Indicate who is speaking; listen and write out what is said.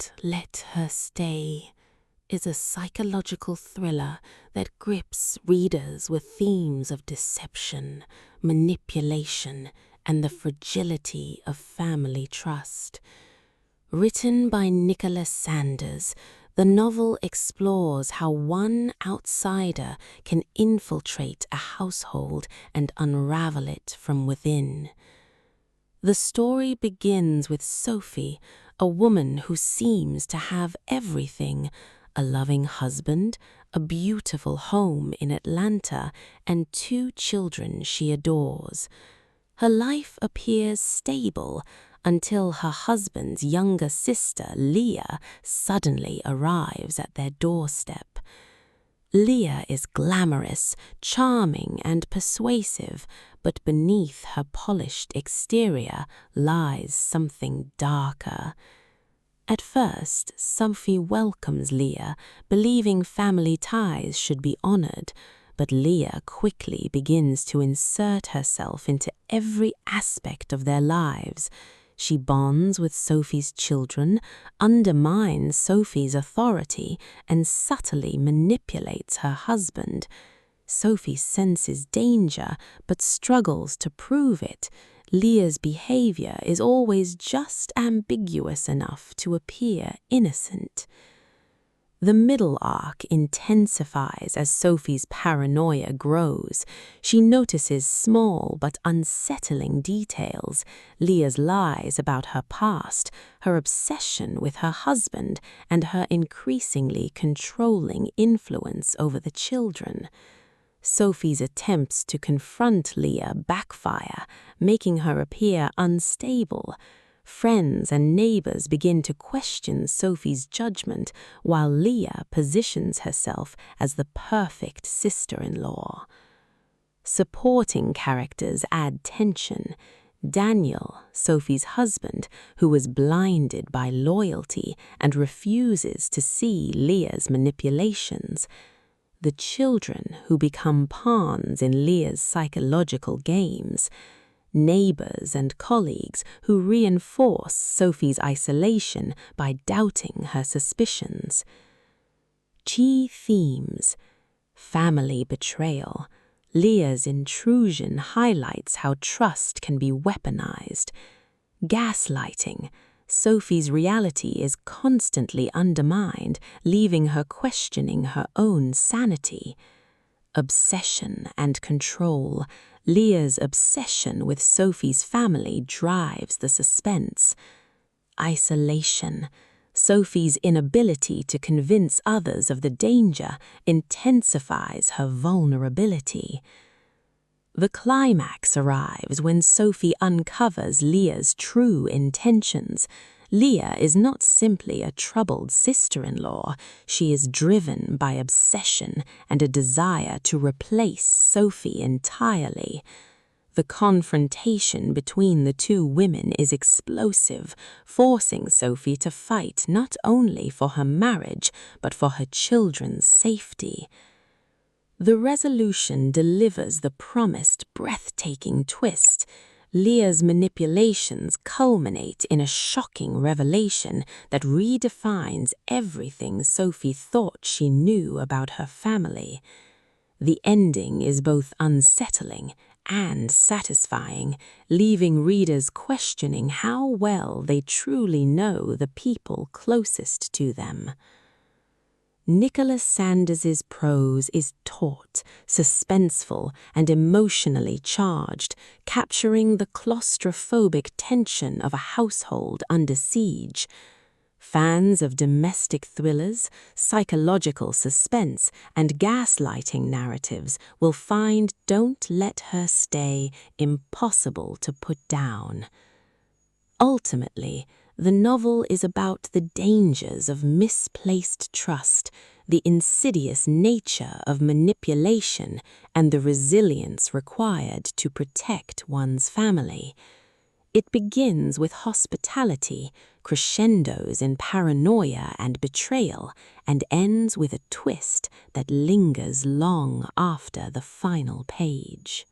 Speaker 1: Don't Let Her Stay is a psychological thriller that grips readers with themes of deception, manipulation, and the fragility of family trust. Written by Nicola Sanders, the novel explores how one outsider can infiltrate a household and unravel it from within. The story begins with Sophie, a woman who seems to have everything: a loving husband, a beautiful home in Atlanta, and 2 children she adores. Her life appears stable until her husband's younger sister, Leah, suddenly arrives at their doorstep. Leah is glamorous, charming, and persuasive, but beneath her polished exterior lies something darker. At first, Sophie welcomes Leah, believing family ties should be honored, but Leah quickly begins to insert herself into every aspect of their lives. She bonds with Sophie's children, undermines Sophie's authority, and subtly manipulates her husband. Sophie senses danger but struggles to prove it. Leah's behavior is always just ambiguous enough to appear innocent. The middle arc intensifies as Sophie's paranoia grows. She notices small but unsettling details: Leah's lies about her past, her obsession with her husband, and her increasingly controlling influence over the children. Sophie's attempts to confront Leah backfire, making her appear unstable. Friends and neighbors begin to question Sophie's judgment, while Leah positions herself as the perfect sister-in-law. Supporting characters add tension. Daniel, Sophie's husband, who was blinded by loyalty and refuses to see Leah's manipulations. The children, who become pawns in Leah's psychological games. Neighbors and colleagues who reinforce Sophie's isolation by doubting her suspicions. Key themes: family betrayal. Leah's intrusion highlights how trust can be weaponized. Gaslighting. Sophie's reality is constantly undermined, leaving her questioning her own sanity. Obsession and control. Leah's obsession with Sophie's family drives the suspense. Isolation. Sophie's inability to convince others of the danger intensifies her vulnerability. The climax arrives when Sophie uncovers Leah's true intentions. Leah is not simply a troubled sister-in-law. She is driven by obsession and a desire to replace Sophie entirely. The confrontation between the 2 women is explosive, forcing Sophie to fight not only for her marriage, but for her children's safety. The resolution delivers the promised breathtaking twist. Leah's manipulations culminate in a shocking revelation that redefines everything Sophie thought she knew about her family. The ending is both unsettling and satisfying, leaving readers questioning how well they truly know the people closest to them. Nicola Sanders's prose is taut, suspenseful, and emotionally charged, capturing the claustrophobic tension of a household under siege. Fans of domestic thrillers, psychological suspense, and gaslighting narratives will find Don't Let Her Stay impossible to put down. Ultimately, the novel is about the dangers of misplaced trust, the insidious nature of manipulation, and the resilience required to protect one's family. It begins with hospitality, crescendos in paranoia and betrayal, and ends with a twist that lingers long after the final page.